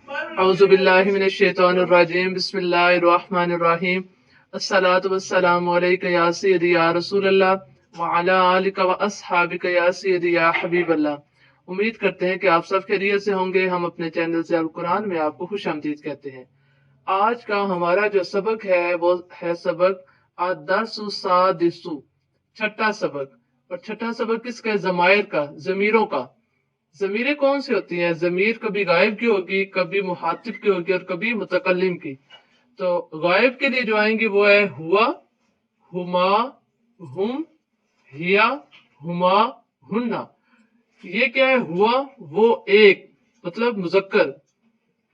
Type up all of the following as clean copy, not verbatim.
اعوذ باللہ من الشیطان الرجیم بسم اللہ الرحمن الرحیم الصلاۃ والسلام علیک یا سیدی یا رسول اللہ وعلی آلک واصحابک یا سیدی یا حبیب اللہ۔ امید کرتے ہیں کہ آپ سب خیریت سے ہوں گے۔ ہم اپنے چینل سے القرآن میں آپ کو خوش آمدید کہتے ہیں۔ آج کا ہمارا جو سبق ہے وہ ہے سبق الدرس السادس، چھٹا سبق۔ اور چھٹا سبق کس کا ہے؟ ضمائر کا، ضمیروں کا۔ ضمیریں کون سی ہوتی ہیں؟ ضمیر کبھی غائب کی ہوگی، کبھی مخاطب کی ہوگی اور کبھی متکلم کی۔ تو غائب کے لیے جو آئیں گی وہ ہے ہوا، ہما، ہم، ہیا، ہما، ہننا۔ یہ کیا ہے؟ ہوا وہ ایک، مطلب مذکر۔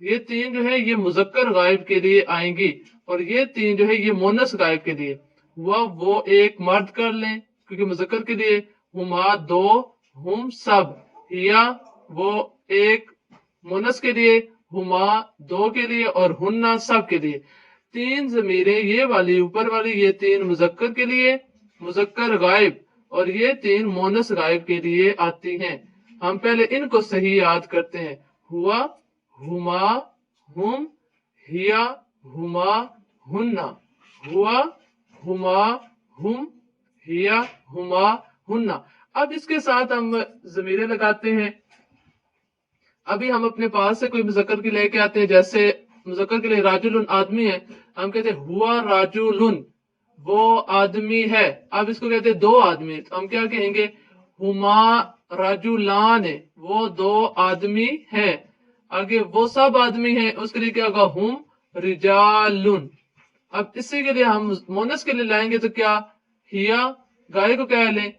یہ تین جو ہے یہ مذکر غائب کے لیے آئیں گی، اور یہ تین جو ہے یہ مونس غائب کے لیے۔ ہوا وہ ایک مرد کر لیں کیونکہ مذکر کے لیے، ہما دو، ہم سب، ہیا وہ ایک مونس کے لیے، ہما دو کے لیے، اور ہننا سب کے لیے۔ تین ضمیریں، یہ والی اوپر والی، یہ تین مذکر کے لیے، مذکر غائب، اور یہ تین مونس غائب کے لیے آتی ہیں۔ ہم پہلے ان کو صحیح یاد کرتے ہیں۔ ہوا، ہما، ہم، ہیا، ہما، ہننا۔ ہوا، ہما، ہم، ہیا، ہما، ہننا۔ اب اس کے ساتھ ہم ضمیریں لگاتے ہیں۔ ابھی ہم اپنے پاس سے کوئی مذکر کی لے کے آتے ہیں، جیسے مذکر کے لیے راجل آدمی ہے، ہم کہتے ہیں ہوا راجل، وہ آدمی ہے۔ اب اس کو کہتے ہیں دو آدمی، تو ہم کیا کہیں گے؟ ہما راجلان، وہ دو آدمی ہیں۔ آگے وہ سب آدمی ہیں، اس کے لیے کیا ہوگا؟ ہم رجال۔ اب اسی کے لیے ہم مونس کے لیے لائیں گے تو کیا؟ ہیا، گائے کو کیا لیں؟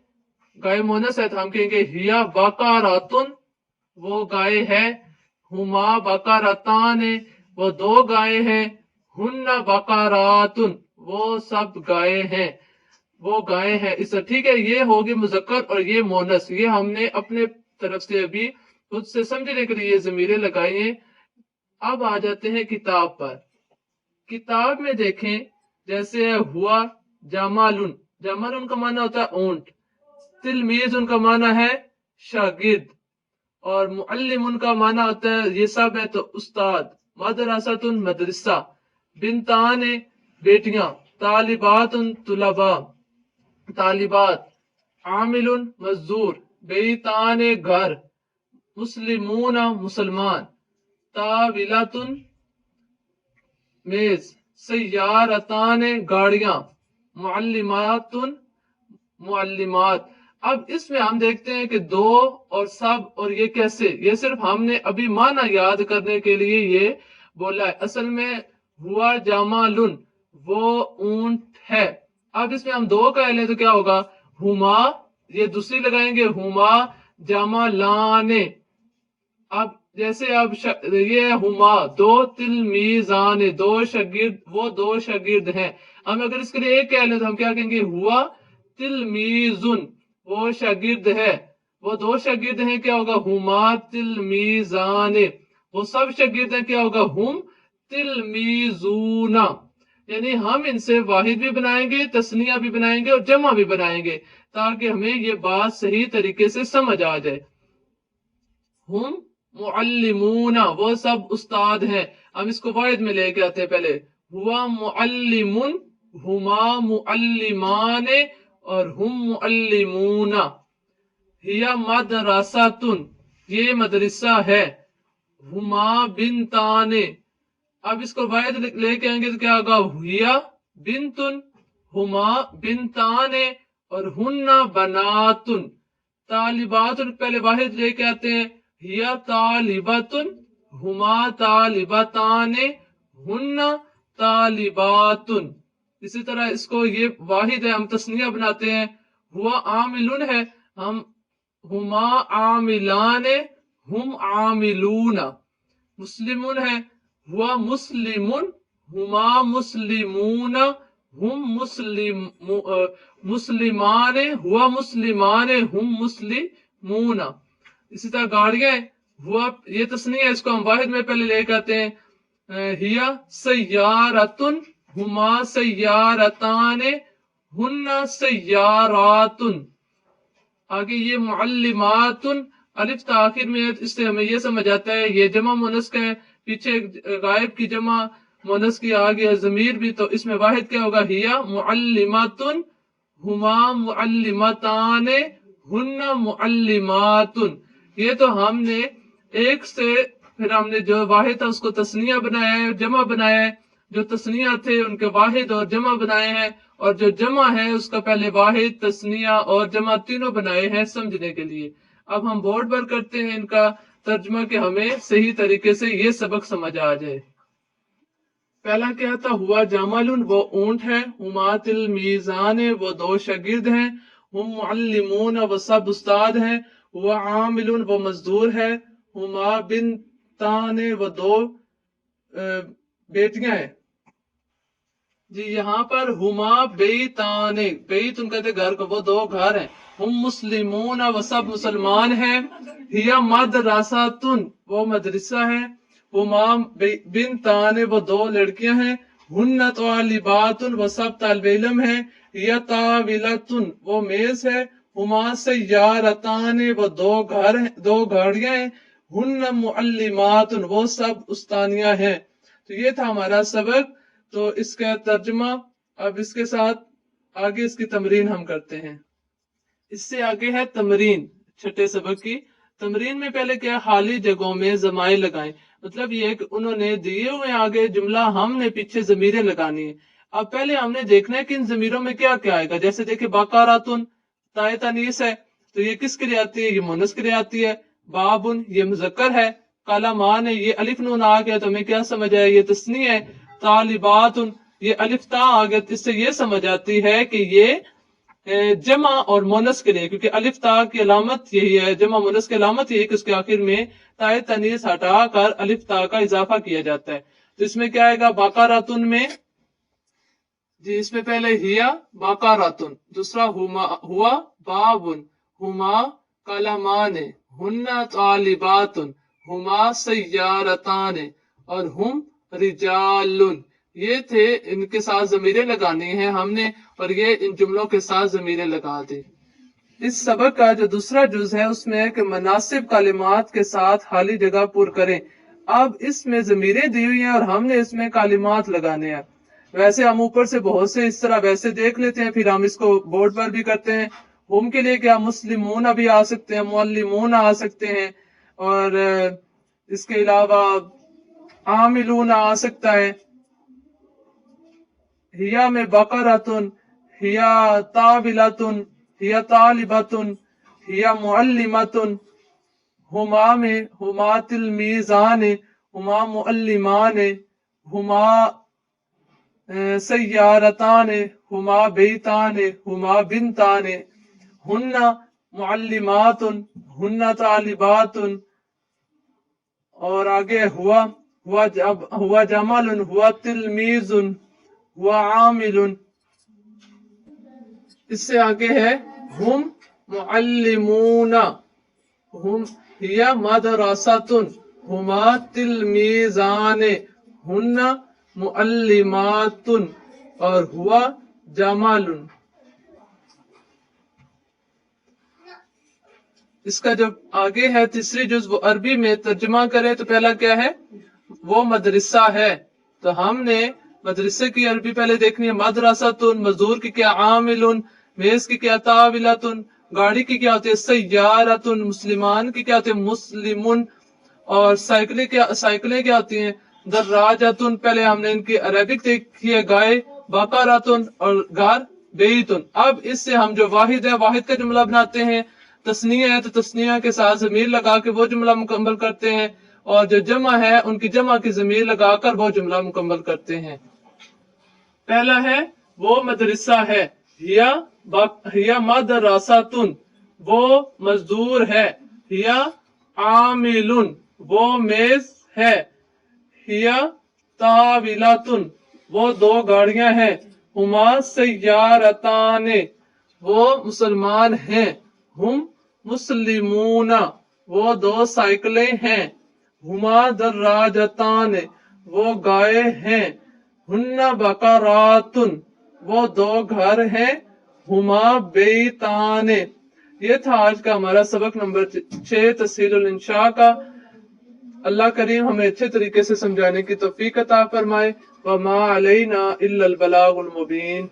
گائے مونس ہے تو ہم کہیں گے ہیا بقراتن، وہ گائے ہے۔ ہما بقراتان، وہ دو گائے ہیں۔ ہن بقراتن، وہ سب گائے ہیں، وہ گائے ہیں۔ اس سے ٹھیک ہے، یہ ہوگی مذکر اور یہ مونس۔ یہ ہم نے اپنے طرف سے ابھی خود سے سمجھنے کے لیے یہ ضمیریں لگائی ہیں۔ اب آ جاتے ہیں کتاب پر۔ کتاب میں دیکھیں، جیسے ہوا جمالن، جمالن کا معنی ہوتا ہے اونٹ، تلمیذ ان کا معنی ہے شاگرد، اور معلم ان کا معنی ہوتا ہے، یہ سب ہے تو استاد، مدرسۃ مدرسہ، بنتان بیٹیاں، طالبات طلباء طالبات، عامل مزدور، بیتان گھر، مسلمون مسلمان، طاولۃ میز، سیارتان گاڑیاں، معلمات معلمات۔ اب اس میں ہم دیکھتے ہیں کہ دو اور سب، اور یہ کیسے؟ یہ صرف ہم نے ابھی معنی یاد کرنے کے لیے یہ بولا ہے۔ اصل میں ہوا جمالن، وہ اونٹ ہے۔ اب اس میں ہم دو کا لیں تو کیا ہوگا؟ ہما، یہ دوسری لگائیں گے، ہما جمالان۔ اب جیسے اب یہ ہے ہما دو تلمیزان، دو شاگرد، وہ دو شاگرد ہیں۔ ہم اگر اس کے لیے ایک کہہ لیں تو ہم کیا کہیں گے؟ ہوا تلمیزن، وہ شاگرد ہے، وہ دو شاگرد ہیں، کیا ہوگا؟ ہما تلمیزان۔ وہ سب شاگرد ہیں، کیا ہوگا؟ ہم تلمیزون۔ یعنی ہم ان سے واحد بھی بنائیں گے، تثنیہ بھی بنائیں گے اور جمع بھی بنائیں گے، تاکہ ہمیں یہ بات صحیح طریقے سے سمجھ آ جائے۔ ہم معلمون، وہ سب استاد ہیں۔ ہم اس کو واحد میں لے کے آتے ہیں پہلے۔ ہوا معلم، ہما معلمان، اور ہم معلمون۔ ہیا مدرسۃ، یہ مدرسہ ہے۔ ہما بنتان، اب اس کو واحد لے کے آئیں گے تو کیا ہوگا؟ ہیا بنتن، ہما بنتان، اور ہن بنات۔ طالبات پہلے واحد لے کے آتے ہیں، ہیا طالبات، ہما طالبتان، ہن طالبات۔ اسی طرح اس کو یہ واحد ہے، ہم تثنیہ بناتے ہیں۔ ہوا عامل ہے، ہم ہما عاملان، ہم عاملون۔ مسلمون ہے، ہوا مسلم، ہما مسلمون، ہم مسلمان، ہوا مسلمان، ہم مسلمون۔ اسی طرح گاڑیاں، ہوا یہ تثنیہ ہے، اس کو ہم واحد میں پہلے لے کے آتے ہیں، ہیا سیارتن، ہما سیارتان، ہن سیارات۔ آگے یہ معلمات، الف تاخیر میں ہے، اس سے ہمیں یہ سمجھ آتا ہے یہ جمع مونس کا ہے، پیچھے غائب کی جمع مونس کی آ گیا ضمیر بھی، تو اس میں واحد کیا ہوگا؟ ہیا معلماتن، ہما معلمتان، ہن معلماتن. یہ تو ہم نے ایک سے پھر ہم نے جو واحد تھا اس کو تسنیہ بنایا ہے، جمع بنایا ہے، جو تسنیہ تھے ان کے واحد اور جمع بنائے ہیں، اور جو جمع ہے اس کا پہلے واحد، تسنیہ اور جمع تینوں بنائے ہیں سمجھنے کے لیے. اب ہم بورڈ پر کرتے ہیں ان کا ترجمہ کہ ہمیں صحیح طریقے سے یہ سبق سمجھ آ جائے. پہلا کیا تھا؟ ہوا جمل، وہ اونٹ ہے، ہما تلمیزان، وہ دو شاگرد ہیں، ہم معلمون، وہ سب استاد ہیں، وہ عامل، وہ مزدور ہے، ہما بنتان، وہ دو بیٹیاں ہیں. جی یہاں پر ہما بیتان، بیت ان کہتے گھر کو، وہ دو گھر ہیں. ہم مسلمون، وہ سب مسلمان ہیں. ہیا مدرساتن، وہ مدرسہ ہے. ہما بنتان، وہ دو لڑکیاں ہیں. ہن طالباتن، وہ سب طالب علم ہیں. یا طاولتن، وہ میز ہے. ہما سیارتان، وہ دو گاڑیاں ہیں. ہن معلماتن، وہ سب استانیاں ہیں. تو یہ تھا ہمارا سبق. تو اس کا ترجمہ اب اس کے ساتھ آگے اس کی تمرین ہم کرتے ہیں. اس سے آگے ہے تمرین، چھٹے سبق کی تمرین میں پہلے کیا؟ خالی جگہوں میں ضمائر لگائیں. مطلب یہ کہ انہوں نے دیے ہوئے آگے جملہ، ہم نے پیچھے ضمیریں لگانی ہے. اب پہلے ہم نے دیکھنا ہے کہ ان ضمیروں میں کیا کیا آئے گا. جیسے دیکھیں باقاراتن، تائے تانیث ہے، تو یہ کس کے لیے آتی ہے؟ یہ مونس کے لیے آتی ہے. بابن، یہ مذکر ہے. کالامان ہے، یہ الف نون آ گیا تو ہمیں کیا سمجھ آیا؟ یہ تثنیہ ہے. طالبات، یہ الف تا آ گیا، اس سے یہ سمجھ آتی ہے کہ یہ جمع اور مونس کے لیے، کیونکہ الف تا کی علامت یہی ہے، جمع مونس کی علامت یہی ہے کہ اس کے آخر میں تائے تانیث ہٹا کر الف تا کا اضافہ کیا جاتا ہے. تو اس میں کیا آئے گا؟ باقاراتن میں جی اس میں پہلے ہیا باقاراتن، دوسرا ہوا بابن، ہما کلمان، ہن طالباتن، ہما سیارتان، اور ہم رجال. یہ تھے، ان کے ساتھ ضمیریں لگانی ہیں ہم نے، اور یہ ان جملوں کے ساتھ ضمیریں لگا دی. اس سبق کا جو دوسرا جز ہے اس میں ہے کہ مناسب کلمات کے ساتھ خالی جگہ پر کریں. اب اس میں ضمیریں دی ہوئی ہیں اور ہم نے اس میں کلمات لگانے ہیں. ویسے ہم اوپر سے بہت سے اس طرح ویسے دیکھ لیتے ہیں، پھر ہم اس کو بورڈ پر بھی کرتے ہیں. ہم کے لیے کیا؟ مسلمون ابھی آ سکتے ہیں، معلمون آ سکتے ہیں، اور اس کے علاوہ عاملون آ سکتا ہے. ہیا میں بقراتن، ہیا طاولتن، ہیا طالبتن، ہیا معلمتن. ہما میں ہما تلمیزان، ہما معلمان، ہما سیارتان، ہما بیتان، ہما بنتان. ہن معلمات، ہن طالبات. اور آگے ہوا جمل، ہوا تلمیز، ہوا عامل. اس سے آگے ہے ہم معلمون، ہم ہیا مدرساتن، ہما تلمیزان، ہن معلمات، اور ہوا جمال. اس کا جب آگے ہے تیسری جز، وہ عربی میں ترجمہ کرے تو پہلا کیا ہے؟ وہ مدرسہ ہے. تو ہم نے مدرسے کی عربی پہلے دیکھنی ہے. مدرساتن، مزدور کی کیا؟ عاملن. میز کی کیا؟ طاولتن. گاڑی کی کیا ہوتی ہے؟ سیارتن. مسلمان کی کیا ہوتی ہے؟ مسلمن. اور سائیکلیں کیا ہوتی ہیں؟ دراجتن. پہلے ہم نے ان کی عربک دیکھی ہے، گائے باقاراتن، اور گھر بیتن. اب اس سے ہم جو واحد ہے، واحد کا جملہ بناتے ہیں. تسنیہ ہے تو تسنیہ کے ساتھ ضمیر لگا کے وہ جملہ مکمل کرتے ہیں، اور جو جمع ہے ان کی جمع کی ضمیر لگا کر وہ جملہ مکمل کرتے ہیں. پہلا ہے وہ مدرسہ ہے، ہیا مدرساتن، وہ مزدور ہے. ہیا عاملن، وہ میز ہے. ہیا طاولتن، وہ دو گاڑیاں ہیں. ہما سیارتان، وہ مسلمان ہیں. ہم مسلمون، وہ دو سائیکلیں ہیں. ہما دراجتان، وہ گائے ہیں. ہن بقراتن، وہ دو گھر ہیں. ہما بیتان. یہ تھا آج کا ہمارا سبق نمبر 6 تسہیل الانشاء کا. اللہ کریم ہمیں اچھے طریقے سے سمجھانے کی توفیق عطا فرمائے۔ وما علینا الا البلاغ المبین۔